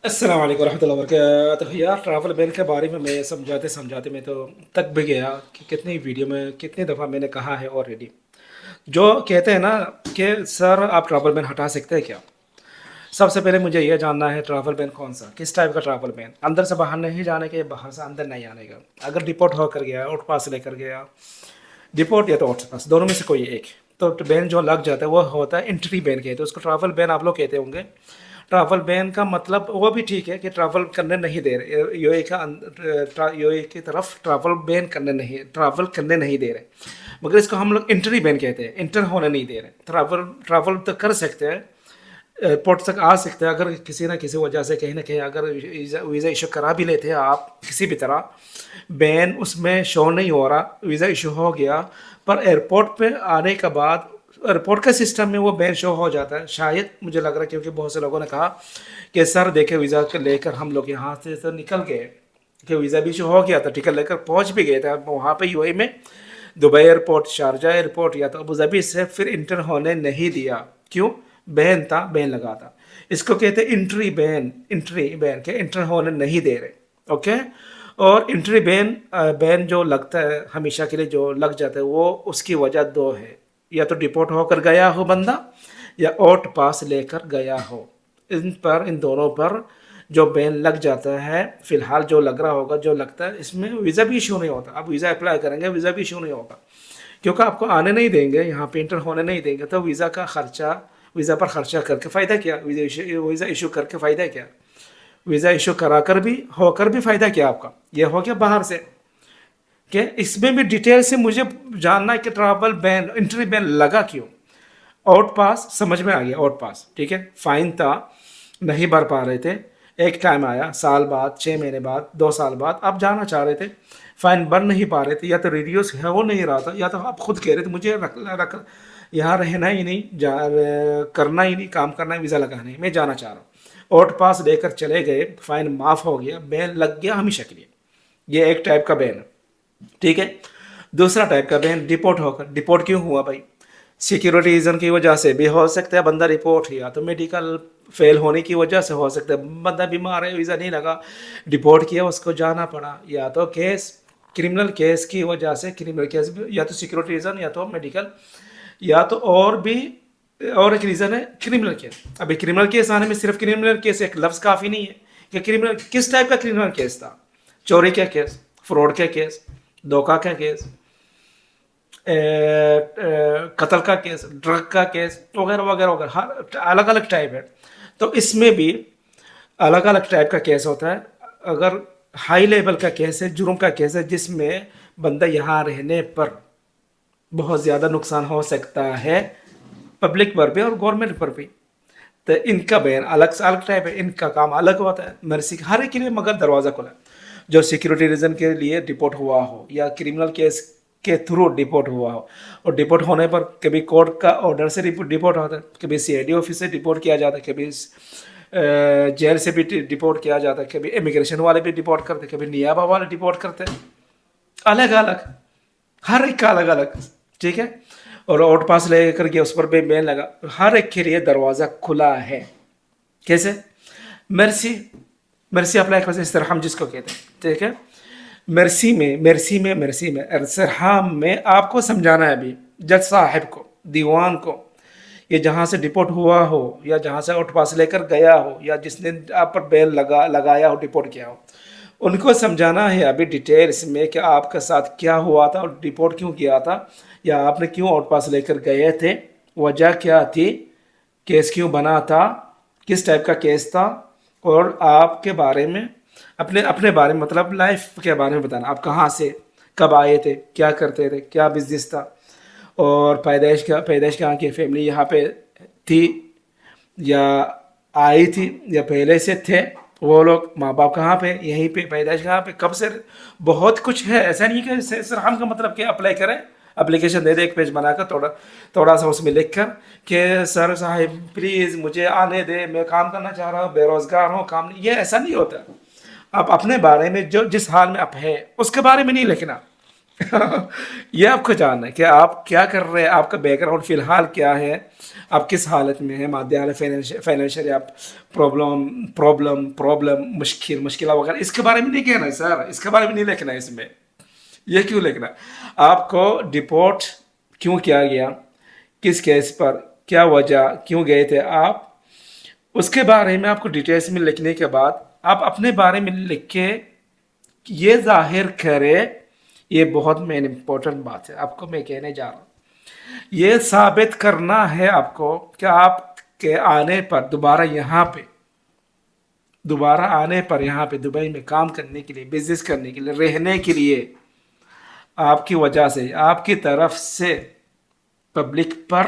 अस्सलाम वालेकुम रहमतुल्लाहि व बरकातहू। यार ट्रैवल बैन के बारे में मैं समझाते समझाते मैं तो तक भी गया कि कितनी वीडियो में कितनी दफ़ा मैंने कहा है ऑलरेडी। जो कहते हैं ना कि सर आप ट्रैवल बैन हटा सकते हैं क्या। सबसे पहले मुझे ये जानना है ट्रैवल बैन कौन सा, किस टाइप का ट्रैवल बैन, अंदर से बाहर नहीं जाने के, बाहर से अंदर नहीं आने का। अगर डिपोर्ट होकर गया, आउट पास लेकर गया, डिपोर्ट या तो आउट पास, दोनों में से कोई एक, तो बैन जो लग जाता है वो होता है एंट्री बैन, कहते हैं उसको। ट्रैवल बैन आप लोग कहते होंगे। ट्रैवल बैन का मतलब वो भी ठीक है कि ट्रैवल करने नहीं दे रहे, यूएई की तरफ ट्रैवल करने नहीं दे रहे, मगर इसको हम लोग एंट्री बैन कहते हैं, इंटर होने नहीं दे रहे। ट्रैवल ट्रैवल तो कर सकते हैं, एयरपोर्ट तक आ सकते हैं, अगर किसी ना किसी वजह से कहीं ना कहीं अगर वीज़ा इशू करा भी लेते हैं आप किसी भी तरह, बैन उसमें शो नहीं हो रहा, वीज़ा इशू हो गया, पर एयरपोर्ट पे आने के बाद एयरपोर्ट का सिस्टम में वो बैन शो हो जाता है शायद, मुझे लग रहा है, क्योंकि बहुत से लोगों ने कहा कि सर देखे वीज़ा को लेकर हम लोग यहाँ से तो निकल गए, कि वीज़ा भी इशू हो गया था, टिकट लेकर पहुँच भी गए थे वहाँ पे यूएई में, दुबई एयरपोर्ट, शारजा एयरपोर्ट या तो अबू धाबी से, फिर इंटर होने नहीं दिया। क्यों? बैन था, बैन लगा था। इसको कहते हैं इंट्री बैन, इंट्री बैन के इंटर होने नहीं दे रहे। ओके। और इंट्री बैन बैन जो लगता है हमेशा के लिए जो लग जाता है, वो उसकी वजह दो है, या तो डिपोर्ट होकर गया हो बंदा, या आउट पास लेकर गया हो। इन दोनों पर जो बैन लग जाता है, फिलहाल जो लग रहा होगा, जो लगता है, इसमें वीज़ा भी इशू नहीं होता। आप वीज़ा अप्लाई करेंगे, वीज़ा भी इशू नहीं होगा, क्योंकि आपको आने नहीं देंगे, यहाँ पे इंटर होने नहीं देंगे, तो वीज़ा का खर्चा, वीज़ा पर खर्चा करके फ़ायदा क्या, वीज़ा इशू करके फ़ायदा क्या, वीज़ा इशू करा कर भी होकर भी फ़ायदा क्या आपका। ये हो गया बाहर से। कि इसमें भी डिटेल से मुझे जानना है कि ट्रैवल बैन, एंट्री बैन लगा क्यों। आउट पास समझ में आ गया, आउट पास ठीक है, फाइन था, नहीं भर पा रहे थे, एक टाइम आया साल बाद, 6 महीने बाद, 2 साल बाद आप जाना चाह रहे थे, फाइन भर नहीं पा रहे थे, या तो रिड्यूस है वो नहीं रहा था, या तो आप खुद कह रहे थे मुझे रख यहाँ रहना ही नहीं, करना ही नहीं, काम करना है, वीज़ा लगाना है, मैं जाना चाह रहा हूँ। आउट पास लेकर चले गए, फाइन माफ़ हो गया, बैन लग गया हमेशा के लिए। ये एक टाइप का बैन है, ठीक है। दूसरा टाइप का बैन डिपोर्ट होकर, डिपोर्ट क्यों हुआ भाई, सिक्योरिटी रीज़न की वजह से भी हो सकता है बंदा रिपोर्ट, या तो मेडिकल फेल होने की वजह से हो सकता है, बंदा बीमार है, वीज़ा नहीं लगा, डिपोर्ट किया, उसको जाना पड़ा, या तो केस, क्रिमिनल केस की वजह से, क्रिमिनल केस या तो सिक्योरिटी रीज़न, या तो मेडिकल, या तो और भी, और एक रीज़न है क्रिमिनल केस। अभी क्रिमिनल केस आने में सिर्फ क्रिमिनल केस एक लफ्ज़ काफ़ी नहीं है, कि क्रिमिनल किस टाइप का क्रिमिनल केस था, चोरी का केस, फ्रॉड का केस, धोखा का केस, कत्ल का केस, ड्रग का केस, वगैरह वगैरह वगैरह, हर अलग अलग टाइप है। तो इसमें भी अलग अलग टाइप का केस होता है। अगर हाई लेवल का केस है, जुर्म का केस है, जिसमें बंदा यहाँ रहने पर बहुत ज़्यादा नुकसान हो सकता है, पब्लिक पर भी और गवर्नमेंट पर भी, तो इनका बैन अलग से अलग टाइप है, इनका काम अलग होता है। मर्सी हर एक के लिए मगर दरवाज़ा खुला है। जो सिक्योरिटी रीज़न के लिए डिपोर्ट हुआ हो, या क्रिमिनल केस के थ्रू डिपोर्ट हुआ हो, और डिपोर्ट होने पर कभी कोर्ट का ऑर्डर से डिपोर्ट होता है, कभी सीआईडी ऑफिस से डिपोर्ट किया जाता है, कभी जेल से भी डिपोर्ट किया जाता है, कभी इमिग्रेशन वाले भी डिपोर्ट करते, कभी नियाबा वाले डिपोर्ट करते हैं, अलग अलग, हर एक का अलग अलग, ठीक है। और आउट पास लेकर के उस पर भी बैन लगा, हर एक के लिए दरवाज़ा खुला है। कैसे? मर्सी, मर्सी अप्लाई कर, इस्तरहाम जिसको कहते हैं, ठीक है। मर्सी में इस्तरहाम में आपको समझाना है अभी जज साहब को, दीवान को, ये जहाँ से डिपोर्ट हुआ हो, या जहाँ से आउट पास लेकर गया हो, या जिसने आप पर बैन लगाया हो, डिपोर्ट किया हो, उनको समझाना है अभी डिटेल्स में कि आपके साथ क्या हुआ था, और डिपोर्ट क्यों किया था, या आपने क्यों आउट पास लेकर गए थे, वजह क्या थी, केस क्यों बना था, किस टाइप का केस था, और आपके बारे में, अपने अपने बारे में, मतलब लाइफ के बारे में बताना, आप कहाँ से कब आए थे, क्या करते थे, क्या बिजनेस था, और पैदाइश कहाँ की, फैमिली यहाँ पे थी या आई थी, या पहले से थे वो लोग, माँ बाप कहाँ पे, यहीं पे पैदाइश कहाँ पे, कब से, बहुत कुछ है। ऐसा नहीं कि सर हम का मतलब क्या अप्लाई करें, एप्लीकेशन दे दे एक पेज बनाकर, थोड़ा थोड़ा सा उसमें लिख कर कि सर साहब प्लीज़ मुझे आने दे, मैं काम करना चाह रहा हूँ, बेरोज़गार हूँ, काम नहीं, ये ऐसा नहीं होता। आप अपने बारे में, जो जिस हाल में आप है उसके बारे में नहीं लिखना, یہ آپ کو جاننا ہے کہ آپ کیا کر رہے ہیں، آپ کا بیک گراؤنڈ فی الحال کیا ہے، آپ کس حالت میں ہیں، مادی حالت، فائنینشیل، آپ پرابلم، مشکلات وغیرہ، اس کے بارے میں نہیں کہنا ہے سر، اس کے بارے میں نہیں لکھنا ہے اس میں. یہ کیوں لکھنا ہے؟ آپ کو ڈپورٹ کیوں کیا گیا، کس کیس پر، کیا وجہ، کیوں گئے تھے آپ، اس کے بارے میں آپ کو ڈیٹیلس میں لکھنے کے بعد آپ اپنے بارے میں لکھ کے یہ ظاہر کرے. یہ بہت مین امپورٹنٹ بات ہے آپ کو میں کہنے جا رہا ہوں. یہ ثابت کرنا ہے آپ کو کہ آپ کے آنے پر دوبارہ آنے پر یہاں پہ دبئی میں کام کرنے کے لیے، بزنس کرنے کے لیے، رہنے کے لیے، آپ کی وجہ سے، آپ کی طرف سے پبلک پر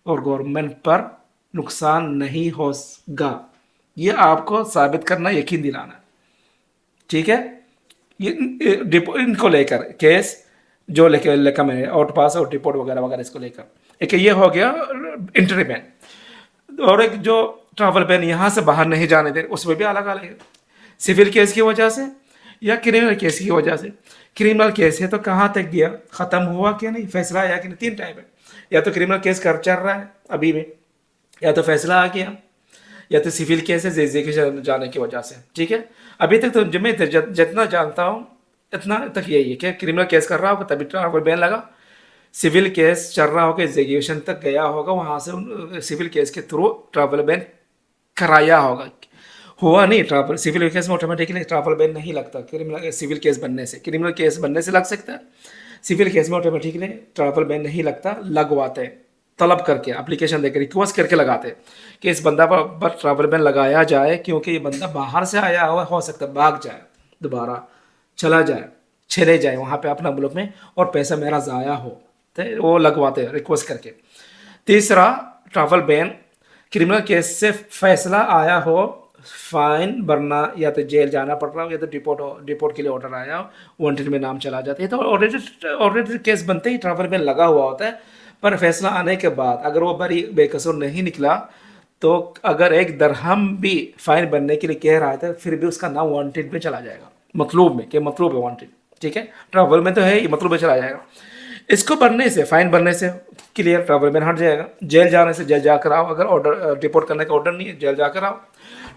اور گورنمنٹ پر نقصان نہیں ہوگا. یہ آپ کو ثابت کرنا، یقین دلانا. ٹھیک ہے؟ ان کو لے کر کیس جو لکھا میں آؤٹ پاس اور ڈپورٹ وغیرہ وغیرہ، اس کو لے کر ایک یہ ہو گیا انٹری بین. اور ایک جو ٹریول بین یہاں سے باہر نہیں جانے دے، اس میں بھی الگ الگ ہے. سول کیس کی وجہ سے یا کریمنل کیس کی وجہ سے. کریمنل کیس ہے تو کہاں تک گیا، ختم ہوا کہ نہیں، فیصلہ آیا کہ نہیں. 3 ٹائپ ہے، یا تو کریمنل کیس چل رہا ہے ابھی میں، یا تو فیصلہ آ گیا، یا تو سول کیس ہے ایگزیکیوشن جانے کی وجہ سے. ٹھیک ہے؟ ابھی تک تو میں جتنا جانتا ہوں اتنا تک یہی ہے کہ کریمنل کیس کر رہا ہوگا تبھی ٹریول بین لگا، سول کیس چل رہا ہوگا، ایگزیکیوشن تک گیا ہوگا، وہاں سے سول کیس کے تھرو ٹریول بین کرایا ہوگا. ہوا نہیں ٹریول، سول کیس میں آٹومیٹکلی ٹریول بین نہیں لگتا. کریمنل سول کیس بننے سے، کریمنل کیس بننے سے لگ سکتا ہے، سول کیس میں آٹومیٹکلی ٹریول بین نہیں لگتا. لگواتے طلب کر کے، اپلیکیشن دے کے، ریکویسٹ کر کے لگاتے کہ اس بندہ پر ٹریول بین لگایا جائے، کیونکہ یہ بندہ باہر سے آیا ہوا ہو سکتا ہے بھاگ جائے، دوبارہ چلا جائے، چلے جائے وہاں پہ اپنا ملک میں، اور پیسہ میرا ضائع ہو، تو وہ لگواتے ریکویسٹ کر کے. تیسرا ٹریول بین، کریمنل کیس سے فیصلہ آیا ہو، فائن بھرنا، یا تو جیل جانا پڑ رہا ہو، یا تو ڈپورٹ کے لیے آرڈر آیا ہو، وانٹڈ میں نام چلا جاتا ہے. تو آلریڈی کیس بنتے ہی ٹریول بین لگا ہوا ہوتا ہے. پر فیصلہ آنے کے بعد اگر وہ بری بے قصور نہیں نکلا، تو اگر 1 درہم بھی فائن بننے کے لیے کہہ رہا تھا، پھر بھی اس کا نام وانٹڈ میں چلا جائے گا، مطلوب میں، کہ مطلوب ہے وانٹڈ. ٹھیک ہے؟ ٹریول میں تو ہے ہی، مطلوب میں چلا جائے گا. اس کو بھرنے سے، فائن بھرنے سے کلیئر ٹریول بین ہٹ جائے گا. جیل جانے سے، جیل جا کر آؤ، اگر آرڈر ڈپورٹ کرنے کا آرڈر نہیں ہے، جیل جا کر آؤ،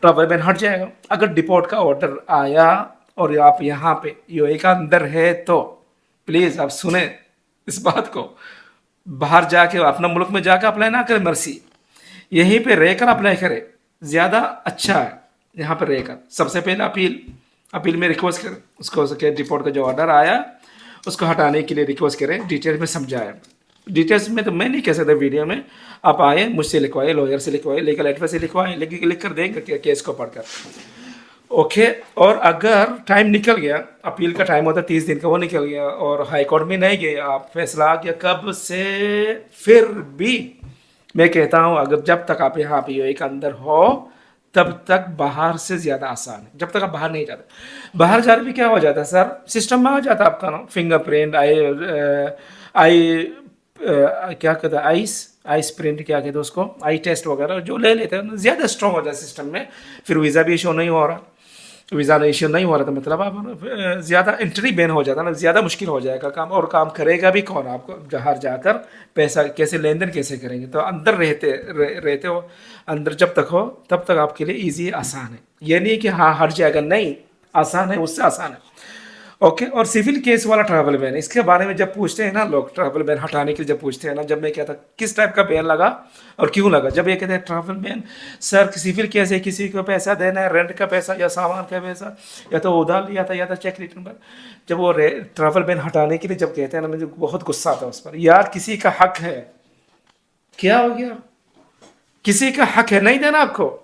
ٹریول بین ہٹ جائے گا. اگر ڈپورٹ کا آرڈر آیا اور آپ یہاں پہ یو اے کا اندر ہے، تو پلیز آپ سنیں اس بات کو، باہر جا کے اپنا ملک میں جا کے اپلائی نہ کرے مرسی، یہیں پہ رہ کر اپلائی کرے، زیادہ اچھا ہے. یہاں پہ رہ کر سب سے پہلے اپیل میں ریکویسٹ کریں اس کو کہ ڈپورٹ کا جو آرڈر آیا اس کو ہٹانے کے لیے ریکویسٹ کریں، ڈیٹیلس میں سمجھائیں. ڈیٹیلس میں تو میں نہیں کہہ سکتا ویڈیو میں، آپ آئیں مجھ سے لکھوائے، لوئر سے لکھوائے، لیگل ایڈوائز سے لکھوائیں، لکھ کر دیں گے کیس کو پڑھ کر. اوکے. اور اگر ٹائم نکل گیا، اپیل کا ٹائم ہوتا ہے 30 دن کا، وہ نکل گیا اور ہائی کورٹ میں نہیں گئے آپ، فیصلہ آ گیا کب سے، پھر بھی میں کہتا ہوں اگر جب تک آپ یہاں پہ یو اے کے اندر ہو تب تک باہر سے زیادہ آسان ہے. جب تک آپ باہر نہیں جاتے، باہر جانے بھی کیا ہو جاتا ہے سر، سسٹم میں آ جاتا ہے آپ کا نام، فنگر پرنٹ، آئی کیا کہتے ہیں، آئس پرنٹ کیا کہتے ہیں اس کو، آئی ٹیسٹ وغیرہ جو لے لیتے ہیں، زیادہ اسٹرانگ ہو جاتا ہے سسٹم میں. پھر ویزا بھی ایشو نہیں ہو رہا، ویزا ایشو نہیں ہو رہا تو مطلب آپ زیادہ انٹری بین ہو جاتا ہے نا، زیادہ مشکل ہو جائے گا کام، اور کام کرے گا بھی کون آپ کو، باہر جا کر پیسہ کیسے لین دین کیسے کریں گے. تو اندر رہتے ہو، اندر جب تک ہو تب تک آپ کے لیے ایزی آسان ہے. یہ نہیں کہ ہاں ہٹ جائے گا، نہیں، آسان ہے، اس سے آسان ہے. اوکے. اور سول کیس والا ٹریول بین، اس کے بارے میں جب پوچھتے ہیں نا لوگ، ٹریول بین ہٹانے کے لیے جب پوچھتے ہیں نا، جب میں کہتا کس ٹائپ کا بین لگا اور کیوں لگا، جب یہ کہتے ہیں ٹریول بین سر سول کیس ہے، کسی کو پیسہ دینا ہے، رینٹ کا پیسہ یا سامان کا پیسہ، یا تو ادھار لیا تھا یا تو چیک ریٹرن پر، جب وہ ٹریول بین ہٹانے کے لیے جب کہتے ہیں نا، مجھے بہت غصہ آتا ہے اس پر. یار کسی کا حق ہے، کیا ہو گیا، کسی کا حق ہے نہیں دینا آپ کو.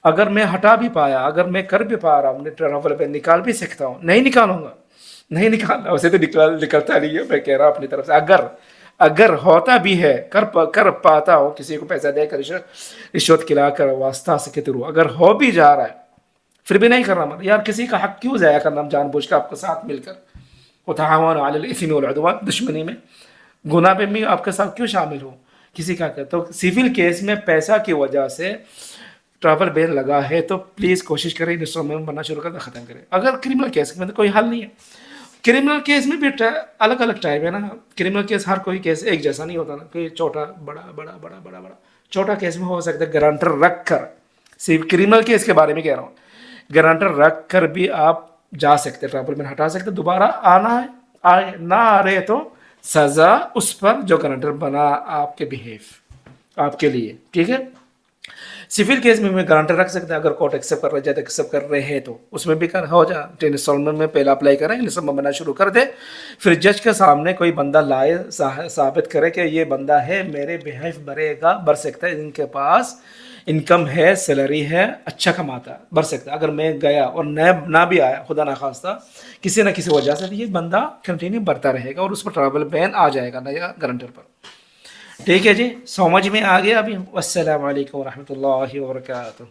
اگر میں ہٹا بھی پایا، اگر میں کر بھی پا رہا ہوں، ٹریول پہ نکال بھی سکتا ہوں، نہیں نکالوں گا، نہیں نکالنا، ویسے تو نکلتا نہیں ہے، میں کہہ رہا ہوں اپنی طرف سے. اگر ہوتا بھی ہے، کر پاتا ہو کسی کو پیسہ دے کر، رشوت کھلا کر، واسطہ سے کے تھرو اگر ہو بھی جا رہا ہے، پھر بھی نہیں کرنا. یار کسی کا حق کیوں ضائع کرنا، جان بوجھ کر آپ کے ساتھ مل کر، وتعاونوا علی الاثم والعدوان، دشمنی میں، گناہ پہ بھی آپ کے ساتھ کیوں شامل ہو کسی کا. تو سول کیس میں پیسہ کی وجہ سے ٹریول بین لگا ہے تو پلیز کوشش کریں انسٹالمنٹ بننا شروع کر دیں، ختم کریں. اگر کریمنل کیس میں تو کوئی حل نہیں ہے. क्रिमिनल केस में भी अलग अलग टाइप है ना। क्रिमिनल केस हर कोई केस एक जैसा नहीं होता ना, कोई छोटा बड़ा बड़ा बड़ा बड़ा बड़ा। छोटा केस में हो सकता है गारंटर रख कर, सिर्फ क्रिमिनल केस के बारे में कह रहा हूँ, गारंटर रख कर भी आप जा सकते, ट्रैवल बैन हटा सकते। दोबारा आना है, आए ना आ रहे तो सजा उस पर जो गारंटर बना आपके बिहेव आपके लिए, ठीक है। सिविल केस में मैं गारंटर रख सकते हैं, अगर कोर्ट एक्सेप्ट कर रहे जाए एक्सेप्ट कर रहे हैं तो उसमें भी कर हो जा 10 इंस्टॉलमेंट में पहला अप्लाई करें, लिस्ट बनना शुरू कर दे, फिर जज के सामने कोई बंदा लाए साबित करे कि ये बंदा है मेरे बिहेव भरेगा, भर सकता है, इनके पास इनकम है, सैलरी है, अच्छा कमाता है, भर सकता है। अगर मैं गया और ना भी आया, खुदा ना खास्ता किसी न किसी वजह से, ये बंदा कंटिन्यू बढ़ता रहेगा और उस पर ट्रैवल बैन आ जाएगा नया गारंटर पर। ठीक है जी, समझ में आ गया अभी। अस्सलाम वालेकुम रहमतुल्लाहि व बरकातहू।